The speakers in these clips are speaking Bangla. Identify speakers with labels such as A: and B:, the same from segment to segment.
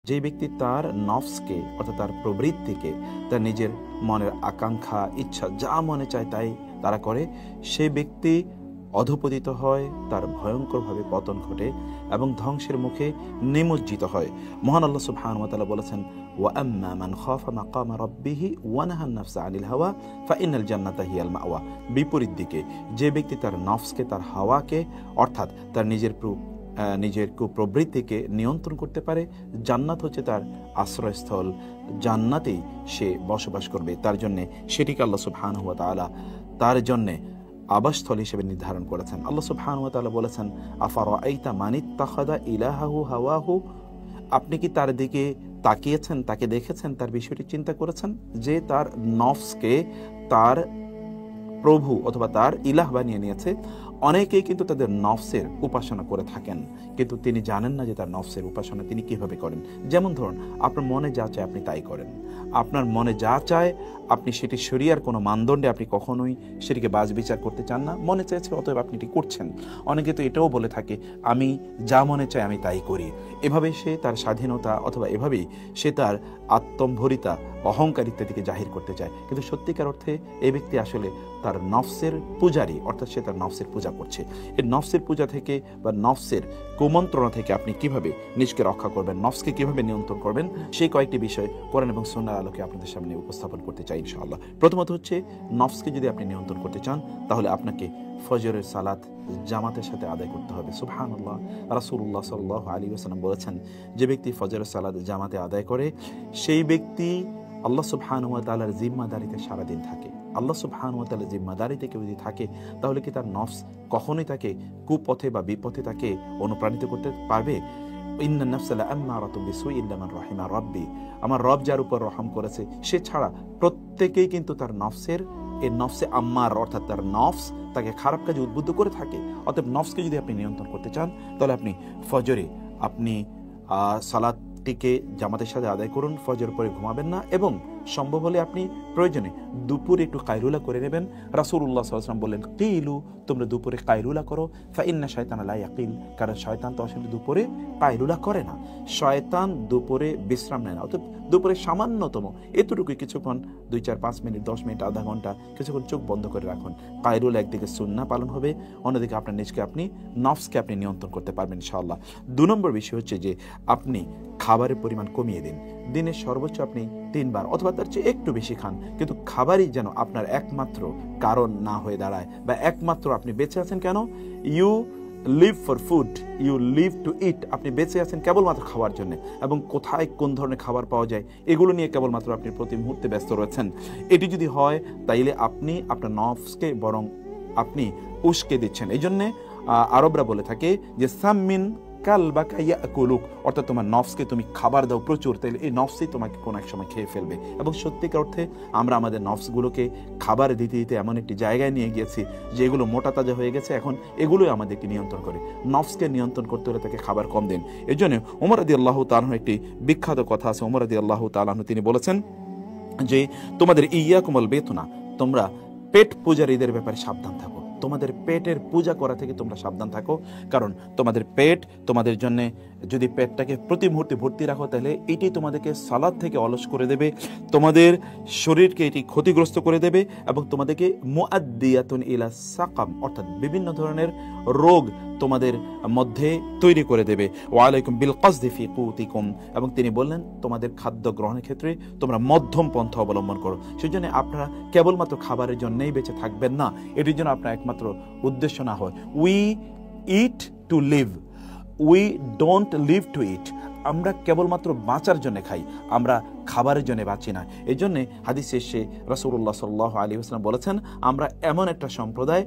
A: যে ব্যক্তি তার নফসকে অর্থাৎ তার প্রবৃত্তিকে তার নিজের মনের আকাঙ্ক্ষা ইচ্ছা যা মনে চায় তাই তারা করে, সেই ব্যক্তি অধপতিত হয়, তার ভয়ঙ্করভাবে পতন ঘটে এবং ধ্বংসের মুখে নিমজ্জিত হয়। মহান আল্লাহ সুবহানাহু ওয়া তাআলা বলেছেন, ওয়া আম্মা মান খাফা মাকামা রাব্বিহি ওয়া নাহান নাফসা আনিল হাওয়া ফাইনাল জান্নাতা হিয়াল মাওয়া। বিপরীত দিকে যে ব্যক্তি তার নফসকে, তার হাওয়াকে অর্থাৎ তার নিজের কুপ্রবৃত্তিকে নিয়ন্ত্রণ করতে পারে, জান্নাত হচ্ছে তার আশ্রয়স্থল, জান্নাতেই সে বসবাস করবে। তার জন্যে সেটিকে আল্লাহ সুবহানাহু ওয়া তাআলা তার জন্যে আবাসস্থল হিসেবে নির্ধারণ করেছেন। আল্লাহ সুবহানাহু ওয়া তাআলা বলেছেন, আফারাআইতা মান ইত্তাখাযা ইলাহাহু হাওয়াহু। আপনি কি তার দিকে তাকিয়েছেন, তাকে দেখেছেন, তার বিষয়টি চিন্তা করেছেন যে তার নফসকে তার প্রভু অথবা তার ইলাহ বানিয়ে নিয়েছে। অনেকেই কিন্তু তাদের নফসের উপাসনা করে থাকেন, কিন্তু তিনি জানেন না যে তার নফসের উপাসনা তিনি কিভাবে করেন। যেমন ধরুন, আপনার মনে যা চায় আপনি তাই করেন, আপনার মনে যা চায় আপনি সেটি শরিয়ার কোনো মানদণ্ডে আপনি কখনোই সেটিকে বাজ বিচার করতে চান না। মনে চাইছে অতএব আপনি এটি করছেন। অনেকে তো এটাও বলে থাকে, আমি যা মনে চাই আমি তাই করি। এভাবে সে তার স্বাধীনতা অথবা এভাবেই সে তার আত্মম্ভরিতা, অহংকার ইত্যাদিকে জাহির করতে চায়। কিন্তু সত্যিকার অর্থে এই ব্যক্তি আসলে তার নফসের পূজারী, অর্থাৎ সে তার নফসের পূজা করছে। এই নফসের পূজা থেকে বা নফসের কুমন্ত্রণা থেকে আপনি কিভাবে নিজকে রক্ষা করবেন, নফসকে কিভাবে নিয়ন্ত্রণ করবেন, সেই কয়েকটি বিষয় কোরআন এবং সুন্নাহর আলোকে আপনাদের সামনে উপস্থাপন করতে চাই ইনশাআল্লাহ। প্রথমত হচ্ছে, নফসকে যদি আপনি নিয়ন্ত্রণ করতে চান তাহলে আপনাকে ফজরের সালাত জামাতের সাথে আদায় করতে হবে। সুবহানাল্লাহ, রাসূলুল্লাহ সাল্লাল্লাহু আলাইহি ওয়াসাল্লাম বলেছেন, যে ব্যক্তি ফজরের সালাত জামাতে আদায় করে সেই ব্যক্তি আল্লাহ সুবহানাহু ওয়া তাআলার জিম্মাদারিতে সারাদিন থাকে। আল্লাহ সুবহানাহু ওয়া তাআলার জিম্মাদারিতে কেউ যদি থাকে তাহলে কি তার নফস কখনোই তাকে কুপথে বা বিপথে তাকে অনুপ্রাণিত করতে পারবে? ইন্নান নাফসা লাআম্মারাতুম বিসুই ইল্লা মান রাহিমা রাব্বি। আমার রব যার উপর রহম করেছে সে ছাড়া প্রত্যেকেই কিন্তু তার নফসের এই নফসে আম্মার অর্থাৎ তার নফস তাকে খারাপ কাজে উদ্বুদ্ধ করে থাকে। অতএব নফসকে যদি আপনি নিয়ন্ত্রণ করতে চান তাহলে আপনি ফজরে আপনি সালাতটিকে জামাতের সাথে আদায় করুন, ফজর পরে ঘুমাবেন না, এবং সম্ভব হলে আপনি প্রয়োজনে দুপুরে একটু কায়লুলা করে নেবেন। রাসূলুল্লাহ সাল্লাল্লাহু আলাইহি ওয়াসাল্লাম বললেন, কিলু, তোমরা দুপুরে কায়লুলা করো, ফাইন্না শায়তানা লা ইয়াকিল, কারণ শয়তান তো আসলে দুপুরে কায়লুলা করে না, শয়তান দুপুরে বিশ্রাম নেয় না। অর্থাৎ দুপুরে সামান্যতম এতটুকুই কিছুক্ষণ 2, 4, 5 মিনিট, 10 মিনিট, আধা ঘন্টা কিছুক্ষণ চোখ বন্ধ করে রাখুন। কায়লুলা একদিকে সুন্নাহ পালন হবে, অন্যদিকে আপনার নিজকে আপনি নফসকে আপনি নিয়ন্ত্রণ করতে পারবেন ইনশাআল্লাহ। 2 নম্বর বিষয় হচ্ছে যে আপনি খাবারের পরিমাণ কমিয়ে দিন। দিনে সর্বোচ্চ আপনি 3 বার অথবা তার চেয়ে একটু বেশি খান, কিন্তু খাবারই যেন আপনার একমাত্র কারণ না হয়ে দাঁড়ায় বা একমাত্র আপনি বেঁচে আছেন কেন। You live for food, you live to eat. আপনি বেঁচে আছেন কেবলমাত্র খাওয়ার জন্য, এবং কোথায় কোন ধরনের খাবার পাওয়া যায় এগুলো নিয়ে কেবলমাত্র আপনি প্রতি মুহূর্তে ব্যস্ত রয়েছেন। এটি যদি হয় তাইলে আপনি আপনার নফসকে বরং আপনি উস্কে দিচ্ছেন। এই জন্যে আরবরা বলে থাকে যে সাম্মিন কালবাকা ইয়াকুলুক, অর্থাৎ তোমার নফসকে তুমি খাবার দাও প্রচুর, তাইলে এই নফসই তোমাকে কোনো এক সময় খেয়ে ফেলবে। এবং সত্যিকার অর্থে আমরা আমাদের নফসগুলোকে খাবার দিতে দিতে এমন একটি জায়গায় নিয়ে গিয়েছি যে এগুলো মোটা তাজা হয়ে গেছে, এখন এগুলোই আমাদেরকে নিয়ন্ত্রণ করে। নফসকে নিয়ন্ত্রণ করতে হলে তাকে খাবার কম দিন। এই জন্য ওমর রাদিয়াল্লাহু তাআলা আনহু একটি বিখ্যাত কথা আছে। ওমর রাদিয়াল্লাহু তাআলা আনহু তিনি বলেছেন যে তোমাদের ইয়াকুমুল বেতুনা, তোমরা পেট পূজারীদের ব্যাপারে সাবধান থাকো, তোমাদের পেটের পূজা করা থেকে তোমরা সাবধান থাকো। কারণ তোমাদের পেট তোমাদের জন্য, যদি পেটটাকে প্রতি মুহূর্তে ভর্তি রাখো তাহলে এটি তোমাদেরকে সালাত থেকে অলস করে দেবে, তোমাদের শরীরকে এটি ক্ষতিগ্রস্ত করে দেবে এবং তোমাদেরকে মুআদ্দিয়াতুন ইলা সাকাম, অর্থাৎ বিভিন্ন ধরনের রোগ তোমাদের মধ্যে তৈরি করে দেবে। ওয়ালাইকুম বিল কসদি ফি কুতিকুম, এবং তিনি বললেন তোমাদের খাদ্য গ্রহণের ক্ষেত্রে তোমরা মধ্যম পন্থা অবলম্বন করো। সেজন্য আপনারা কেবলমাত্র খাবারের জন্যই বেঁচে থাকবেন না, এটির জন্য আপনার একমাত্র উদ্দেশ্য না হয় we eat to live, we don't live to eat. আমরা কেবলমাত্র বাঁচার জন্য খাই, আমরা খাবারের জন্য বাঁচি না। এই জন্যে হাদিসে এসে রাসূলুল্লাহ সাল্লাল্লাহু আলাইহি ওয়াসাল্লাম বলেছেন, আমরা এমন একটা সম্প্রদায়,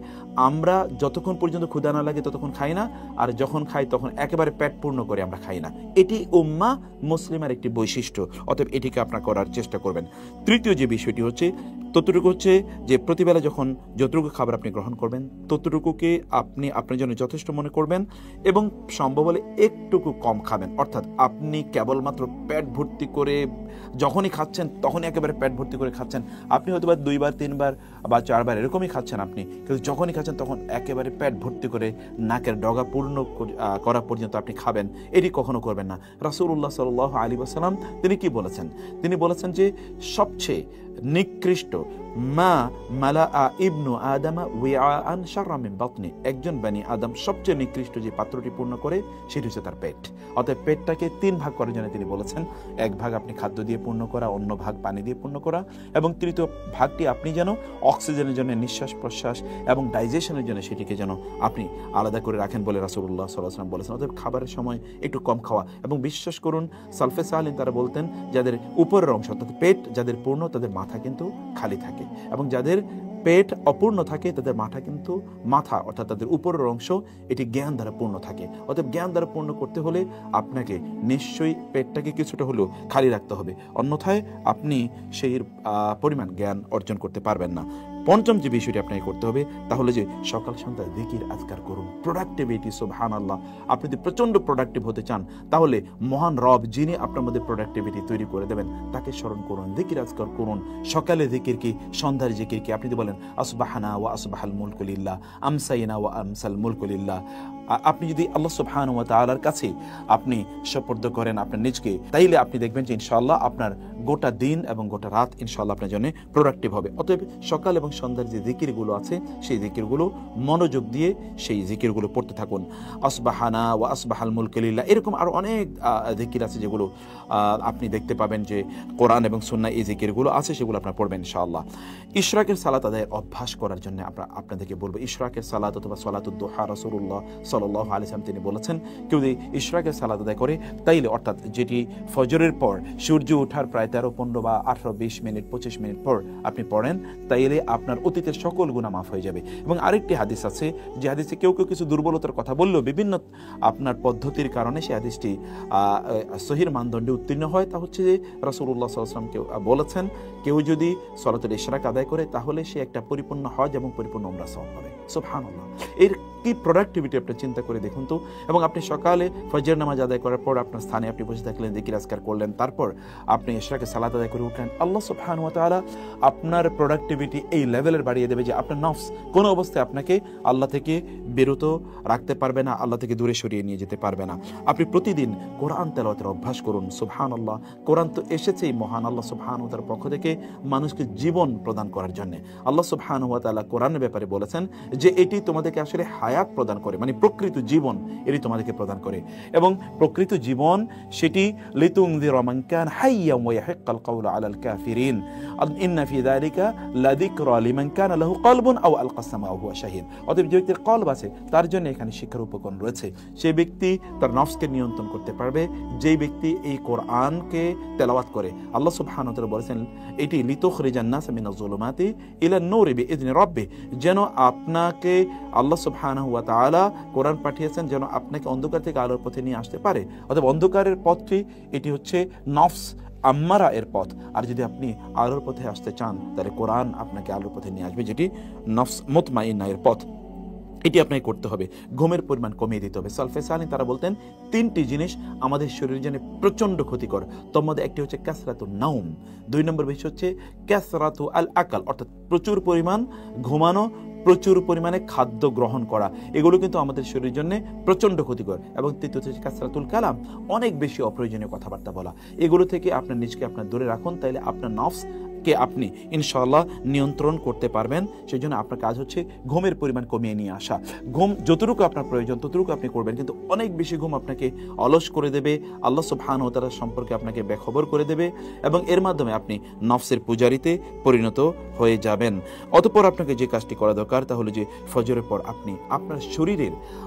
A: আমরা যতক্ষণ পর্যন্ত ক্ষুধা না লাগে ততক্ষণ খাই না, আর যখন খাই তখন একেবারে পেট পূর্ণ করে আমরা খাই না। এটি উম্মাহ মুসলিমের একটি বৈশিষ্ট্য, অতএব এটিকে আপনারা করার চেষ্টা করবেন। তৃতীয় যে বিষয়টি হচ্ছে, ততটুকু হচ্ছে যে প্রতিবেলা যখন যতটুকু খাবার আপনি গ্রহণ করবেন ততটুকুকে আপনি আপনার জন্য যথেষ্ট মনে করবেন এবং সম্ভব হলে একটুকু কম খাবেন। অর্থাৎ আপনি কেবলমাত্র পেট ভর্তি করে যখনই খাচ্ছেন তখনই একেবারে পেট ভর্তি করে খাচ্ছেন। আপনি হয়তো বা 2 বার 3 বার বা 4 বার এরকমই খাচ্ছেন আপনি, কিন্তু যখনই খাচ্ছেন তখন একেবারে পেট ভর্তি করে নাকের ডগা পূর্ণ করা পর্যন্ত আপনি খাবেন, এটি কখনো করবেন না। রাসূলুল্লাহ সাল্লাল্লাহু আলাইহি ওয়াসাল্লাম তিনি কি বলেছেন? তিনি বলেছেন যে সবচেয়ে নিকৃষ্ট মা মালাআ ইবনু আদামা ওয়াআন শাররা মিন বাতনি, একজন বনি আদম সবচেয়ে নিকৃষ্ট যে পাত্রটি পূর্ণ করে সেটি হচ্ছে তার পেট। অতএব পেটটাকে 3 ভাগ করার জন্য তিনি বলেছেন, 1 ভাগ আপনি খাদ্য দিয়ে পূর্ণ করা, অন্য ভাগ পানি দিয়ে পূর্ণ করা, এবং তৃতীয় ভাগটি আপনি যেন অক্সিজেনের জন্য নিঃশ্বাস প্রশ্বাস এবং ডাইজেশনের জন্য সেটিকে যেন আপনি আলাদা করে রাখেন বলে রাসূলুল্লাহ সাল্লাল্লাহু আলাইহি ওয়াসাল্লাম বলেছেন। অতএব খাবারের সময় একটু কম খাওয়া, এবং বিশ্বাস করুন সালফে সালিন তারা বলতেন যাদের উপরের অংশ অর্থাৎ পেট যাদের পূর্ণ তাদের মাথা কিন্তু খালি থাকে, এবং যাদের পেট অপূর্ণ থাকে তাদের মাথা অর্থাৎ তাদের উপরের অংশ এটি জ্ঞান দ্বারা পূর্ণ থাকে। অতএব জ্ঞান দ্বারা পূর্ণ করতে হলে আপনাকে নিশ্চয়ই পেটটাকে কিছুটা হলেও খালি রাখতে হবে, অন্যথায় আপনি সেই পরিমাণ জ্ঞান অর্জন করতে পারবেন না। পঞ্চম যে বিষয়টি আপনাকে করতে হবে তাহলে যে সকাল সন্ধ্যা জিকির আজকার করুন, প্রোডাক্টিভিটি। সুবহানাল্লাহ, আপনি যদি প্রচন্ড প্রোডাক্টিভ হতে চান তাহলে মহান রব যিনি আপনার মধ্যে প্রোডাক্টিভিটি তৈরি করে দেবেন তাকে স্মরণ করুন, জিকির আজকার করুন। সকালে জিকির কি, সন্ধ্যার জিকির কি? আপনি যদি বলেন আসবাহানা ওয়া আসবাহাল মুলকু লিল্লাহ, আমসাইনা ওয়া আমসাল মুলকু লিল্লাহ, আপনি যদি আল্লাহ সুবহানাহু ওয়া তাআলার কাছে আপনি সুপর্দ করেন আপনার নিজকে, তাইলে আপনি দেখবেন যে ইনশাআল্লাহ আপনার গোটা দিন এবং গোটা রাত ইনশাআল্লাহ আপনার জন্য প্রোডাক্টিভ হবে। অতএব সকাল এবং সন্ধ্যার যে জিকিরগুলো আছে সেই জিকিরগুলো মনোযোগ দিয়ে সেই জিকিরগুলো পড়তে থাকুন। আসবাহানা ওয়া আসবাহাল মুলকু লিল্লাহ, এরকম আরো অনেক জিকির আছে যেগুলো আপনি দেখতে পাবেন যে কোরআন এবং সুন্নাহ এই জিকিরগুলো আছে, সেগুলো আপনারা পড়বেন ইনশাআল্লাহ। ইশরাকের সালাত আদায়ের অভ্যাস করার জন্য আপনাদেরকে বলবো, ইশরাকের সালাত অথবা সালাতুদ দুহা রাসূলুল্লাহ সাল্লাল্লাহু আলাইহি ওয়াসাল্লাম তিনি বলেছেন কেউ যদি ইশরাকের সালাত আদায় করে তাইলে অর্থাৎ যেটি ফজরের পর সূর্য ওঠার প্রায় 13-15 বা 18-20 মিনিট 25 মিনিট পর আপনি পড়েন, তাইলে আপনার অতীতের সকল গুনাহ মাফ হয়ে যাবে। এবং আরেকটি হাদিস আছে যে হাদিসে কেউ কিছু দুর্বলতার কথা বললেও বিভিন্ন আপনার পদ্ধতির কারণে সেই হাদিসটি সহিহ মানদণ্ডে উত্তীর্ণ হয়। তা হচ্ছে যে রাসূলুল্লাহ সাল্লাল্লাহু আলাইহি ওয়াসাল্লাম কেউ বলেছেন কেউ যদি সালাতুল ইশরাক আদায় করে তাহলে সে একটা পরিপূর্ণ হজ এবং পরিপূর্ণ উমরা সওয়াব পাবে। সুবহানাল্লাহ, এর কি প্রোডাক্টিভিটি আপনি চিন্তা করে দেখুন তো। এবং আপনি সকালে ফজর নামাজ আদায় করার পর আপনার স্থানে আপনি বসে থাকলেন, জিকির আজকার করলেন, তারপর আপনি ইশরাকের সালাত আদায় করে উঠলেন, আল্লাহ সুবহানাহু ওয়া তাআলা আপনার প্রোডাক্টিভিটি এই লেভেলের বাড়িয়ে দেবে যে আপনার নফস কোনো অবস্থায় আপনাকে আল্লাহ থেকে বিরত রাখতে পারবে না, আল্লাহ থেকে দূরে সরিয়ে নিয়ে যেতে পারবে না। আপনি প্রতিদিন কোরআন তেলাওয়াতের অভ্যাস করুন। সুবহানাল্লাহ, কোরআন তো এসেছেই মহান আল্লাহ সুবহানাহু ওয়া তাআলার পক্ষ থেকে মানুষকে জীবন প্রদান করার জন্য। আল্লাহ সুবহানাহু ওয়া তাআলা কোরআনের ব্যাপারে বলেছেন যে এটি তোমাদেরকে আসলে হায়াত প্রদান করে, মানে প্রকৃত জীবন এটি তোমাদেরকে প্রদান করে। এবং প্রকৃত জীবন সেটি লিতুনযিরা মান কান হাইয়্যান ওয়া ইয়াহিক্কাল কাওলু আলাল কাফিরিন ইন্না ফি যালিকা লাযিকরা লিমান কানা লাহু কলবুন আও আলকাস সামা ওয়া হুয়া শাহীদ। অতএব যে ব্যক্তির কলব আছে তার জন্য এখানে শিক্ষার উপকরণ রয়েছে। সেই ব্যক্তি তার নফসকে নিয়ন্ত্রণ করতে পারবে যেই ব্যক্তি এই কোরআনকে তেলাওয়াত করে। আল্লাহ সুবহানাহু ওয়া তাআলা বলেছেন এটি লিতুখরিজান নাস মিনাজ যুলুমাতি ইলান নূরি বিইذনি রাব্বি, যেন আপনাকে আল্লাহ সুবহানাহু ওয়া তাআলা কোরআন পাঠিয়েছেন যেন আপনাকে অন্ধকার থেকে আলোর পথে নিয়ে আসতে পারে। অতএব অন্ধকারের পথটি এটি হচ্ছে নফস আম্মারা এর পথ, আর যদি আপনি আলোর পথে আসতে চান তাহলে কোরআন আপনাকে আলোর পথে নিয়ে আসবে, যেটি নফস মুতমাইন্না এর পথ। এটি আপনাকে করতে হবে। ঘুমের পরিমাণ কমিয়ে দিতে হবে। সালফে সালিন তারা বলতেন 3টি জিনিস আমাদের শরীরের জন্য প্রচন্ড ক্ষতিকর। তোর মধ্যে একটি হচ্ছে কাসরাতুন নাউম, 2 নম্বর বিষয় হচ্ছে কাসরাতু আল আকাল, অর্থাৎ প্রচুর পরিমাণ ঘুমানো, প্রচুর পরিমাণে খাদ্য গ্রহণ করা, এগুলো কিন্তু আমাদের শরীরের জন্য প্রচন্ড ক্ষতিকর। এবং তৃতীয় হচ্ছে কাসরাতুল কালাম, অনেক বেশি অপ্রয়োজনীয় কথাবার্তা বলা। এগুলো থেকে আপনার নিজকে আপনার দূরে রাখুন, তাইলে আপনার নফস কে আপনি ইনশাআল্লাহ নিয়ন্ত্রণ করতে পারবেন। সেই জন্য আপনার কাজ হচ্ছে ঘুমের পরিমাণ কমিয়ে নিয়ে আসা। ঘুম যতটুকু আপনার প্রয়োজন ততটুকু আপনি করবেন, কিন্তু অনেক বেশি ঘুম আপনাকে অলস করে দেবে, আল্লাহ সুবহানাহু ওয়া তাআলা সম্পর্কে আপনাকে বেখবর করে দেবে, এবং এর মাধ্যমে আপনি নফসের পূজারিতে পরিণত হয়ে যাবেন। অতঃপর আপনাকে যে কাজটি করা দরকার তা হলো যে ফজরের পর আপনি আপনার শরীরের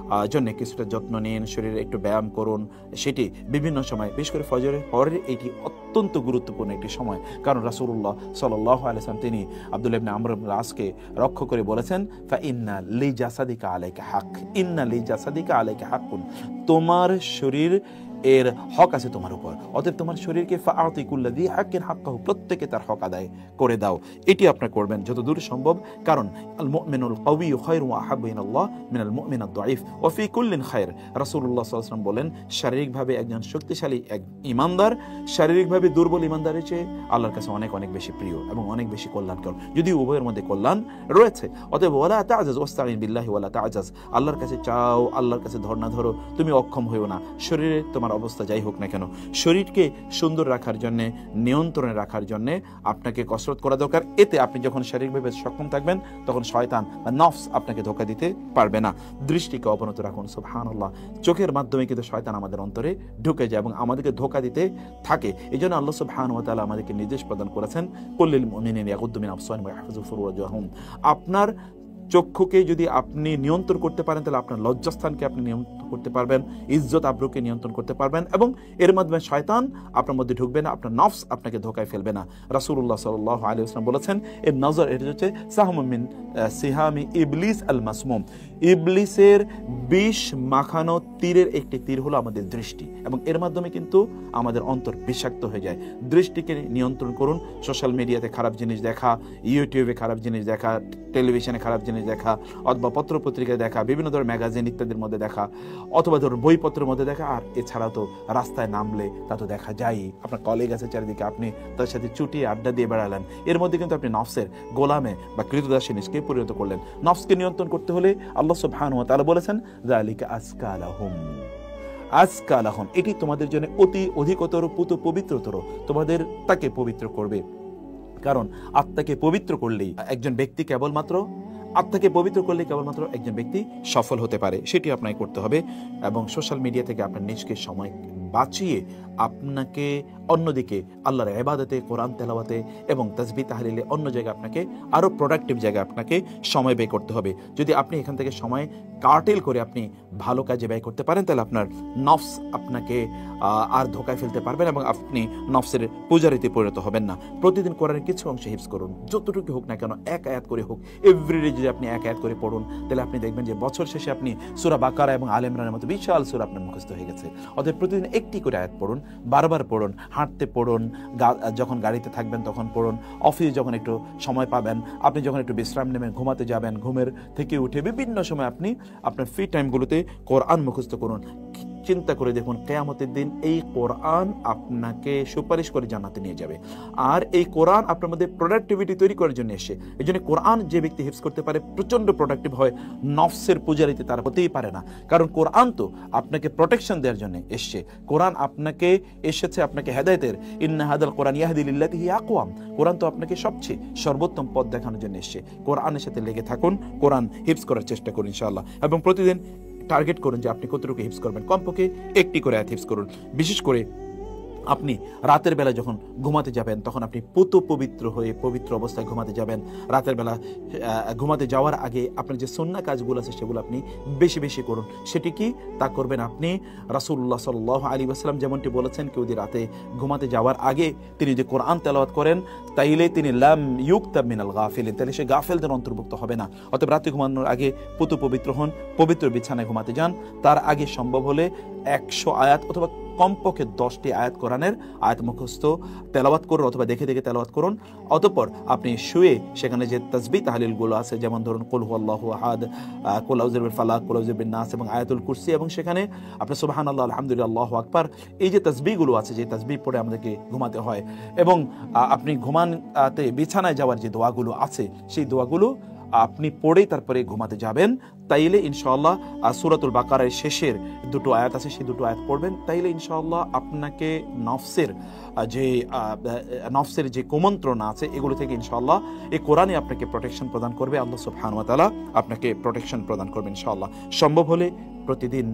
A: জন্য কিছুটা যত্ন নিন, শরীরে একটু ব্যায়াম করুন। সেটি বিভিন্ন সময়, বিশেষ করে ফজরের পরের এটি অত্যন্ত গুরুত্বপূর্ণ একটি সময়, কারণ রাসূলুল্লাহ সাল্লাল্লাহু আলাইহি ওয়াসাল্লাম তিনি আব্দুল্লাহ ইবনে আমর ইবনে আসকে রক্ষা করে বলেছেন ফা ইন্না লি জাসাদিকা আলাইকা হক, ইন্না লি জাসাদিকা আলাইকা হাক্কুন, তোমার শরীর এর হক আছে তোমার উপর। অতএব তোমার শরীরকে ফাআতি কুল্লাযী হাক্কিন হাক্কাহু, প্রত্যেকে তার হক আদায় করে দাও। এটি আপনারা করবেন যতদূর সম্ভব। কারণ আল মুমিনুল কাওয়িয়্যু খায়রুন ওয়া আহাব্বু ইলাল্লাহ মিনাল মুমিনিদ দাঈফ ওয়া ফি কুল্লিন খায়র। রাসূলুল্লাহ সাল্লাল্লাহু আলাইহি ওয়াসাল্লাম বলেন, শারীরিকভাবে একজন শক্তিশালী এক ঈমানদার শারীরিকভাবে দুর্বল ঈমানদারের চেয়ে আল্লাহর কাছে অনেক অনেক বেশি প্রিয় এবং অনেক বেশি কল্যাণকর, যদি উভয়ের মধ্যে কল্যাণ রয়েছে। অতএব ওয়ালা তা'জাজ ওয়াস্তাঈন বিল্লাহি ওয়ালা তা'জাজ, আল্লাহর কাছে চাও, আল্লাহর কাছে ধর্ণা ধরো, তুমি অক্ষম হইও না। শরীরে তোমার অবস্থা যাই হোক না কেন, শরীরকে সুন্দর রাখার জন্য, নিয়ন্ত্রণে রাখার জন্য আপনাকে কসরত করা দরকার। এতে আপনি যখন শারীরিকভাবে সক্ষম থাকবেন তখন শয়তান বা নফস আপনাকে ধোঁকা দিতে পারবে না। দৃষ্টিকে অবনত রাখুন। সুবহানাল্লাহ, চোখের মাধ্যমে কিন্তু শয়তান আমাদের অন্তরে ঢুকে যায় এবং আমাদেরকে ধোঁকা দিতে থাকে। এই জন্য আল্লাহ সুবহানাহু ওয়া তাআলা আমাদেরকে নির্দেশ প্রদান করেছেন, কুল্লিল মুমিনিনা ইয়াগুদ্দু মিন আবসারিহিম ওয়া ইয়াহফাযু ফুরুজাহুম। আপনার চক্ষুকে যদি আপনি নিয়ন্ত্রণ করতে পারেন তাহলে আপনার লজ্জাস্থানকে আপনি নিয়ন্ত্রণ করতে পারবেন, ইজ্জত আবরুকে নিয়ন্ত্রণ করতে পারবেন এবং এর মাধ্যমে শয়তান আপনার মধ্যে ঢুকবে না, আপনার নফস আপনাকে ধোঁকায় ফেলবে না। রাসূলুল্লাহ সাল্লাল্লাহু আলাইহি ওয়াসাল্লাম বলেছেন, এর নজর, এটা হচ্ছে সাহমুম মিন সিহামি ইবলিস আল মাসমুম, ইবলিসের বিষ মাখানো তীরের একটি তীর হলো আমাদের দৃষ্টি, এবং এর মাধ্যমে কিন্তু আমাদের অন্তর বিষাক্ত হয়ে যায়। দৃষ্টিকে নিয়ন্ত্রণ করুন। সোশ্যাল মিডিয়াতে খারাপ জিনিস দেখা, ইউটিউবে খারাপ জিনিস দেখা, টেলিভিশনে খারাপ জিনিস দেখা, অথবা পত্রপত্রিকায় দেখা, বিভিন্ন ধরনের ম্যাগাজিন ইত্যাদির মধ্যে দেখা, অথবা ধরুন বইপত্রের মধ্যে দেখা। আর এছাড়া তো রাস্তায় নামলে তা তো দেখা যায়, আপনার কলিগ আছে চারিদিকে, আপনি তার সাথে চুটিয়ে আড্ডা দিয়ে বেড়ালেন, এর মধ্যে কিন্তু আপনি নফসের গোলামে বা কৃতদাসী নিজকে পরিণত করলেন। নফসকে নিয়ন্ত্রণ করতে হলে আল্লাহ সুবহানাহু ওয়া তাআলা বলেছেন, যালিকা আসকালাহুম, আসকালাহুম, এটি তোমাদের জন্য অতি অধিকতর পবিত্রতর, তোমাদের তাকে পবিত্র করবে। কারণ আত্মাকে পবিত্র করলেই একজন ব্যক্তি কেবলমাত্র একজন ব্যক্তি সফল হতে পারে। সেটি আপনাকে করতে হবে এবং সোশ্যাল মিডিয়া থেকে আপনার নিজকে সময় বাঁচিয়ে আপনাকে অন্যদিকে আল্লাহর ইবাদতে, কোরআন তেলাওয়াতে এবং তাসবিহ তাহলিলে, অন্য জায়গায় আপনাকে আরো প্রোডাক্টিভ জায়গায় আপনাকে সময় ব্যয় করতে হবে। যদি আপনি এখান থেকে সময় কার্টেল করে আপনি ভালো কাজে ব্যয় করতে পারেন তাহলে আপনার নফস আপনাকে আর ধোঁকায় ফেলতে পারবেন এবং আপনি নফসের পূজারীতে পরিণত হবেন না। প্রতিদিন কোরআনের কিছু অংশ হিফজ করুন, যতটুকু হোক না কেন, এক আয়াত করে হোক। এভরিডে যদি আপনি এক আয়াত করে পড়ুন তাহলে আপনি দেখবেন যে বছর শেষে আপনি সূরা বাকারা এবং আলে ইমরানের মতো বিশাল সূরা আপনার মুখস্থ হয়ে গেছে। অতএব প্রতিদিন একটি করে আয়াত পড়ুন, বারবার পড়ুন, হাঁটতে পড়ুন, যখন গাড়িতে থাকবেন তখন পড়ুন, অফিসে যখন একটু সময় পাবেন, আপনি যখন একটু বিশ্রাম নেবেন, ঘুমাতে যাবেন, ঘুমের থেকে উঠে বিভিন্ন সময় আপনি আপনার ফ্রি টাইমগুলোতে কোরআন মুখস্থ করুন। চিন্তা করে দেখুন, কিয়ামতের দিন এই কোরআন আপনাকে সুপারিশ করে জান্নাতে নিয়ে যাবে। আর এই কোরআন আপনার মধ্যে প্রোডাক্টিভিটি তৈরি করার জন্য এসে, এই জন্য কোরআন যে ব্যক্তি হিফজ করতে পারে প্রচন্ড প্রোডাক্টিভ হয়, নফসের পূজারিতে তারা হতেই পারে না। কারণ কোরআন তো আপনাকে প্রোটেকশন দেওয়ার জন্য এসছে, কোরআন আপনাকে এসেছে আপনাকে হেদায়েতের, ইন্না হাদাল কোরআন ইয়াহদি লিল্লাতি হিয়া আকওয়াম, কোরআন তো আপনাকে সবচেয়ে সর্বোত্তম পথ দেখানোর জন্য এসছে। কোরআনের সাথে লেগে থাকুন, কোরআন হিফজ করার চেষ্টা করুন ইনশাআল্লাহ, এবং প্রতিদিন টার্গেট করুন যে আপনি কতটুকু হিফজ করবেন। কমপক্ষে একটি করে আয়াত হিফজ করুন। বিশেষ করে আপনি রাতের বেলা যখন ঘুমাতে যাবেন তখন আপনি পবিত্র হয়ে পবিত্র অবস্থায় ঘুমাতে যাবেন। রাতের বেলা ঘুমাতে যাওয়ার আগে আপনার যে সুন্নাহ কাজগুলো আছে সেগুলো আপনি বেশি বেশি করুন। সেটি কি তা করবেন আপনি রাসূলুল্লাহ সাল্লাল্লাহু আলাইহি ওয়াসাল্লাম যেমনটি বলেছেন, কেউ যদি রাতে ঘুমাতে যাওয়ার আগে তিনি যদি কোরআন তেলাওয়াত করেন তাইলে তিনি লাম ইউকতাব মিনাল গাফিলিন, তাহলে সে গাফেলদের অন্তর্ভুক্ত হবে না। অতএব রাতে ঘুমানোর আগে পবিত্র হন, পবিত্র বিছানায় ঘুমাতে যান। তার আগে সম্ভব হলে 100 আয়াত অথবা কমপক্ষে 10টি আয়াত কোরআনের আয়াত মুখস্থ তেলাওয়াত করুন অথবা দেখে দেখে তেলাওয়াত করুন। অতঃপর আপনি শুয়ে সেখানে যে তাসবিহ তাহলিলগুলো আছে, যেমন ধরুন কুল হুয়াল্লাহু আহাদ, কুল আউযু বিল ফালাক, কুল আউযু বিন নাস এবং আয়াতুল কুরসি, এবং সেখানে আপনি সুবহানাল্লাহ, আলহামদুলিল্লাহ, আল্লাহু আকবার, এই যে তাসবিহগুলো আছে, যে তাসবিহ পড়ে আমাদেরকে ঘুমাতে হয়, এবং আপনি ঘুমাতে বিছানায় যাওয়ার যে দোয়াগুলো আছে সেই দোয়াগুলো আপনি পড়েই তারপরে ঘুমাতে যাবেন। তাইলে ইনশাআল্লাহ সূরাতুল বাকারার শেষের দুটো আয়াত আছে, সেই দুটো আয়াত পড়বেন। তাইলে ইনশাআল্লাহ আপনাকে নফসের যে কুমন্ত্রণা আছে এগুলো থেকে ইনশাআল্লাহ এই কোরআনই আপনাকে প্রোটেকশন প্রদান করবে। আল্লাহ সুবহানাহু ওয়া তাআলা আপনাকে প্রোটেকশন প্রদান করবেন ইনশাআল্লাহ। সম্ভব হলে প্রতিদিন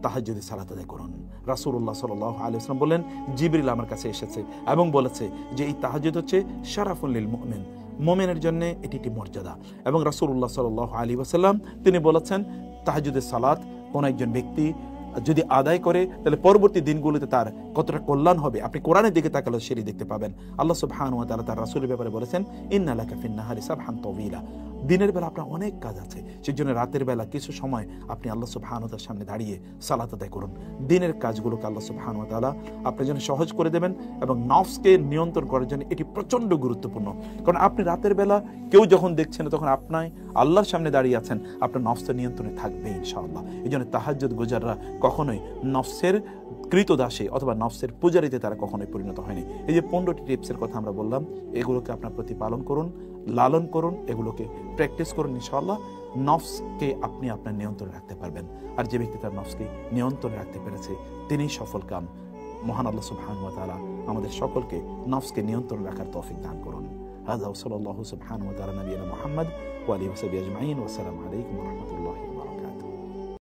A: তাহাজ্জুদের সালাত আদায় করুন। রাসূলুল্লাহ সাল্লাল্লাহু আলাইহি ওয়াসাল্লাম বলেন, জিবরিল আমার কাছে এসেছে এবং বলেছে যে এই তাহাজ্জুদ হচ্ছে শারাফুল লিল মুমিন, মুমিনের জন্য এটি একটি মর্যাদা। এবং রাসূলুল্লাহ সাল্লাল্লাহু আলাইহি ওয়াসাল্লাম তিনি বলেছেন, তাহাজ্জুদের সালাত কোন একজন ব্যক্তি যদি আদায় করে তাহলে পরবর্তী দিনগুলোতে তার কতটা কল্যাণ হবে আপনি কোরআনের দিকে তাকালে সেটি দেখতে পাবেন। আল্লাহ সুবহানাহু ওয়া তাআলা তার রাসূলের ব্যাপারে বলেছেন, ইন্না লাকা ফিন নাহারি সাবহান তাওয়িলা, দিনের বেলা আপনার অনেক কাজ আছে, সেই জন্য রাতের বেলা কিছু সময় আপনি আল্লাহ সুবহানাহু ওয়া তাআলার সামনে দাঁড়িয়ে সালাত আদায় করুন। দিনের কাজগুলোকে আল্লাহ সুবহানাহু ওয়া তাআলা আপনার জন্য সহজ করে দেবেন এবং নফসকে নিয়ন্ত্রণ করার জন্য এটি প্রচণ্ড গুরুত্বপূর্ণ। কারণ আপনি রাতের বেলা কেউ যখন দেখছেন না, তখন আপনি আল্লাহর সামনে দাঁড়িয়ে আছেন, আপনার নফসের নিয়ন্ত্রণে থাকবে ইনশাআল্লাহ। এই জন্য তাহাজ্জুদ গুজাররা কখনোই নফসের কৃতদাসে অথবা নফসের পূজারিতে তারা কখনোই পরিণত হয়নি। এই যে 15টি টিপসের কথা আমরা বললাম, এগুলোকে আপনার প্রতিপালন করুন, লালন করুন, এগুলোকে প্র্যাকটিস করুন, ইনশাআল্লাহ নফসকে আপনি আপনার নিয়ন্ত্রণে রাখতে পারবেন। আর যে ব্যক্তি তার নফসকে নিয়ন্ত্রণে রাখতে পেরেছে তিনিই সফল কাম। মহান আল্লাহ সুবহানাহু ওয়া তাআলা আমাদের সকলকে নফসকে নিয়ন্ত্রণ রাখার তৌফিক দান করুন। হাযা ওয়া সাল্লাল্লাহু সুবহানাহু ওয়া তাআলা নবিয়ানা মুহাম্মদ ওয়া আলিহি ওয়া সাহবিহি আজমাইন। ওয়া আসসালামু আলাইকুম ওয়া রাহমাতুল্লাহি ওয়া বারাকাতুহু।